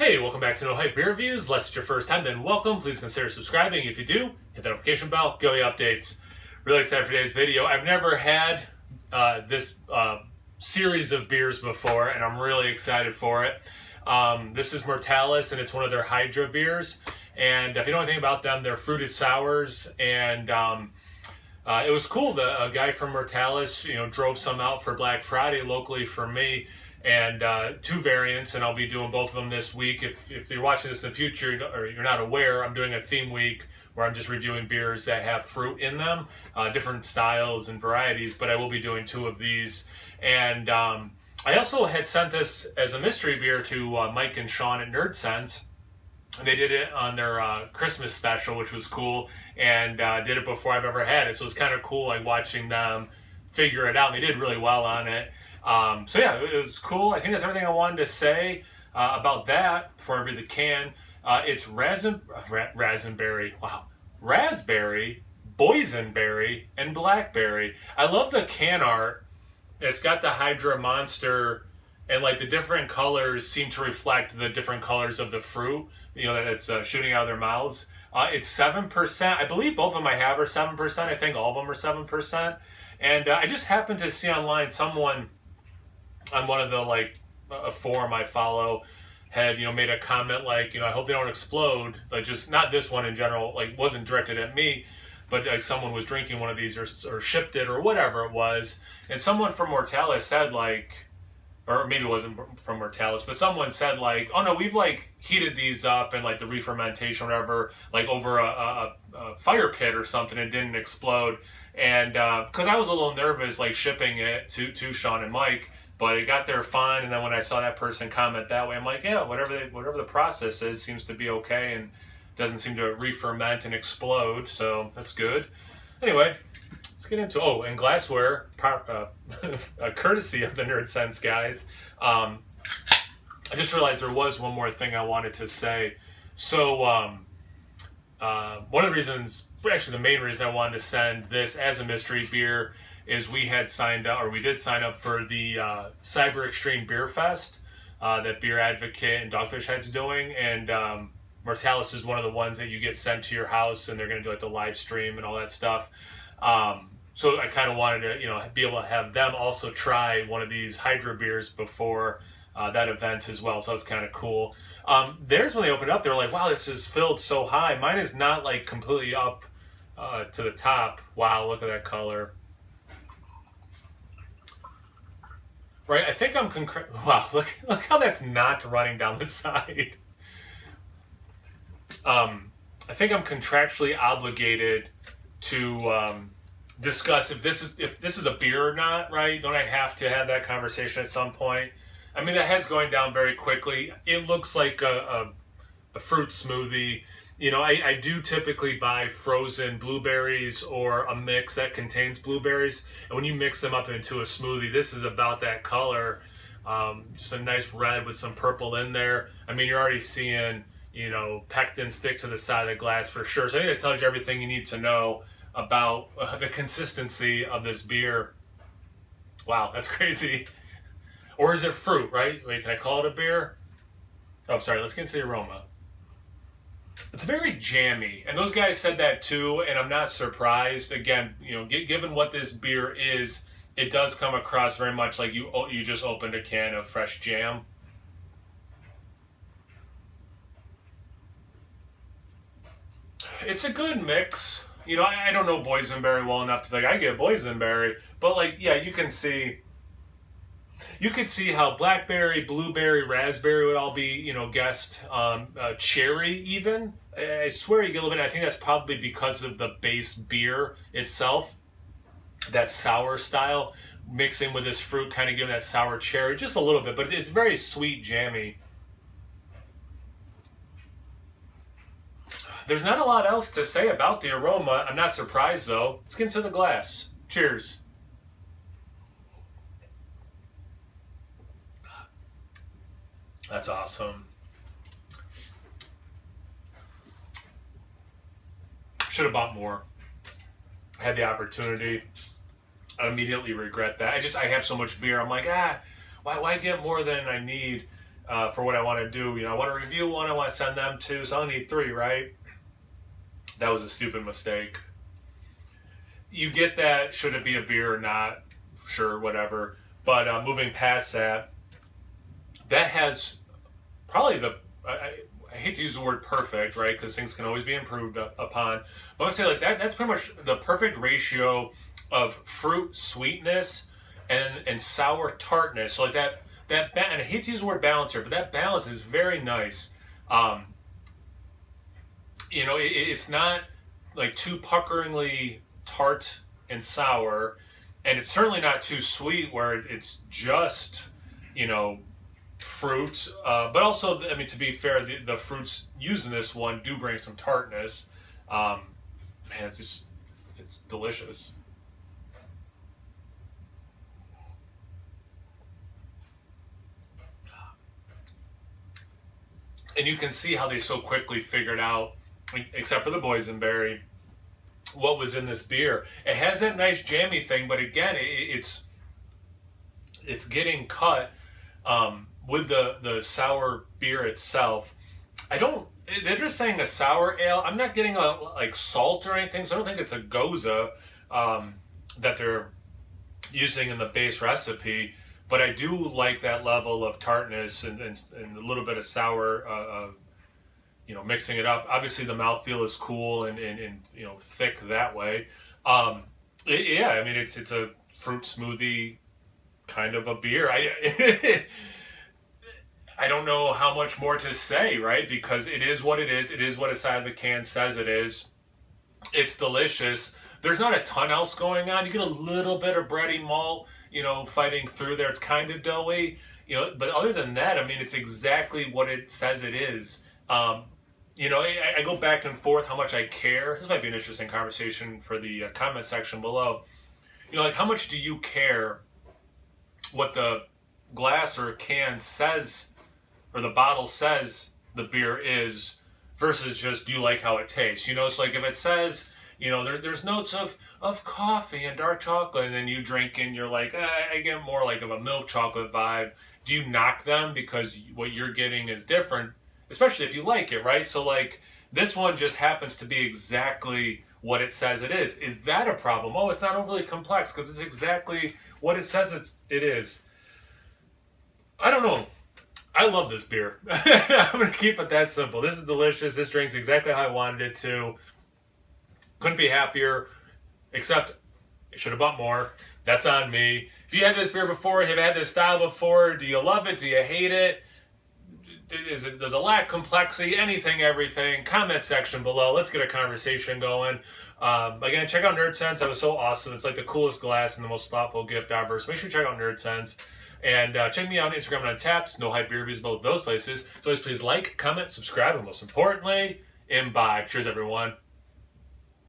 Hey, welcome back to No Hype Beer Reviews. Unless it's your first time, then welcome. Please consider subscribing. If you do, hit the notification bell, get all the updates. Really excited for today's video. I've never had this series of beers before, and I'm really excited for it. This is Mortalis, and it's one of their Hydra beers. And if you know anything about them, they're fruited sours, and it was cool. A guy from Mortalis, drove some out for Black Friday locally for me. And two variants, and I'll be doing both of them this week. If you're watching this in the future or you're not aware, I'm doing a theme week where I'm just reviewing beers that have fruit in them, different styles and varieties, but I will be doing two of these. And I also had sent this as a mystery beer to Mike and Sean at Nerd Sense. They did it on their Christmas special, which was cool, and did it before I've ever had it. So it's kind of cool, like watching them figure it out. And they did really well on it. So yeah, it was cool. I think that's everything I wanted to say about that before I read the can. It's raspberry, boysenberry, and blackberry. I love the can art. It's got the Hydra monster, and like the different colors seem to reflect the different colors of the fruit, that it's shooting out of their mouths. It's 7%. I believe both of them I have are 7%. I think all of them are 7%. And I just happened to see online someone on one of the a forum I follow had made a comment like, I hope they don't explode, but just not this one in general, wasn't directed at me, but like someone was drinking one of these or shipped it or whatever it was, and someone from Mortalis said or maybe it wasn't from Mortalis, but someone said oh no, we've heated these up and the re-fermentation or whatever, over a fire pit or something, and didn't explode. And because I was a little nervous shipping it to Sean and Mike, but it got there fine. And then when I saw that person comment that way, I'm like, yeah, whatever the process is seems to be okay and doesn't seem to re-ferment and explode. So that's good. Anyway, let's get into and glassware, courtesy of the Nerd Sense guys. I just realized there was one more thing I wanted to say. So one of the reasons, actually the main reason I wanted to send this as a mystery beer is we did sign up for the Cyber Extreme Beer Fest that Beer Advocate and Dogfish Head's doing, and Mortalis is one of the ones that you get sent to your house, and they're going to do the live stream and all that stuff. So I kind of wanted to be able to have them also try one of these Hydra beers before that event as well. So that's kind of cool. Theirs, when they opened up, they were like, wow, this is filled so high. Mine is not completely up to the top. Wow, look at that color. Right, I think I'm wow, look how that's not running down the side. I think I'm contractually obligated to discuss if this is a beer or not, right? Don't I have to have that conversation at some point? I mean, the head's going down very quickly. It looks like a fruit smoothie. I do typically buy frozen blueberries or a mix that contains blueberries. And when you mix them up into a smoothie, this is about that color. Just a nice red with some purple in there. I mean, you're already seeing, pectin stick to the side of the glass for sure. So I think it tells you everything you need to know about the consistency of this beer. Wow, that's crazy. Or is it fruit, right? Wait, can I call it a beer? Oh, sorry, let's get into the aroma. It's very jammy, and those guys said that too, and I'm not surprised. Again, given what this beer is, it does come across very much like you just opened a can of fresh jam. It's a good mix. I don't know boysenberry well enough to be I get boysenberry, but yeah, you can see. You could see how blackberry, blueberry, raspberry would all be, guessed. Cherry even. I swear you get a little bit. I think that's probably because of the base beer itself. That sour style mixing with this fruit, kind of giving that sour cherry just a little bit. But it's very sweet, jammy. There's not a lot else to say about the aroma. I'm not surprised though. Let's get into the glass. Cheers. That's awesome. Should have bought more. I had the opportunity. I immediately regret that. I have so much beer. I'm like, why get more than I need? for what I want to do. I want to review one, I want to send them two, so I only need 3, right? That was a stupid mistake. You get that, should it be a beer or not? Sure, whatever. But moving past that, that has probably I hate to use the word perfect, right? Because things can always be improved upon. But I would say like that's pretty much the perfect ratio of fruit sweetness and sour tartness. So like that and I hate to use the word balance here, but that balance is very nice. It's not like too puckeringly tart and sour, and it's certainly not too sweet where it's just, fruit. But also, I mean, to be fair, the fruits used in this one do bring some tartness. Man, it's delicious. And you can see how they so quickly figured out, except for the boysenberry, what was in this beer. It has that nice jammy thing, but again, it's getting cut with the sour beer itself. They're just saying a sour ale. I'm not getting like salt or anything, so I don't think it's a goza that they're using in the base recipe. But I do like that level of tartness and a little bit of sour, mixing it up. Obviously, the mouthfeel is cool and thick that way. I mean, it's a fruit smoothie kind of a beer. I don't know how much more to say, right? Because it is what it is. It is what a side of the can says it is. It's delicious. There's not a ton else going on. You get a little bit of bready malt, fighting through there. It's kind of doughy, but other than that, I mean, it's exactly what it says it is. I go back and forth how much I care. This might be an interesting conversation for the comment section below. Like how much do you care what the glass or can says, or the bottle says the beer is, versus just do you like how it tastes? It's like if it says, there's notes of coffee and dark chocolate, and then you drink and you're like, I get more like of a milk chocolate vibe. Do you knock them because what you're getting is different, especially if you like it, right? So like this one just happens to be exactly what it says it is. Is that a problem? Oh, it's not overly complex because it's exactly what it says it is. I don't know. I love this beer. I'm going to keep it that simple. This is delicious. This drink's exactly how I wanted it to. Couldn't be happier, except I should have bought more. That's on me. If you had this beer before, have had this style before, do you love it? Do you hate it? Does it lack complexity? Anything, everything. Comment section below. Let's get a conversation going. Again, check out Nerd Sense. That was so awesome. It's like the coolest glass and the most thoughtful gift ever. So make sure you check out Nerd Sense. And check me out on Instagram and Untapped. No Hype Beer Reviews, both those places. So always please like, comment, subscribe, and most importantly, imbibe. Cheers, everyone.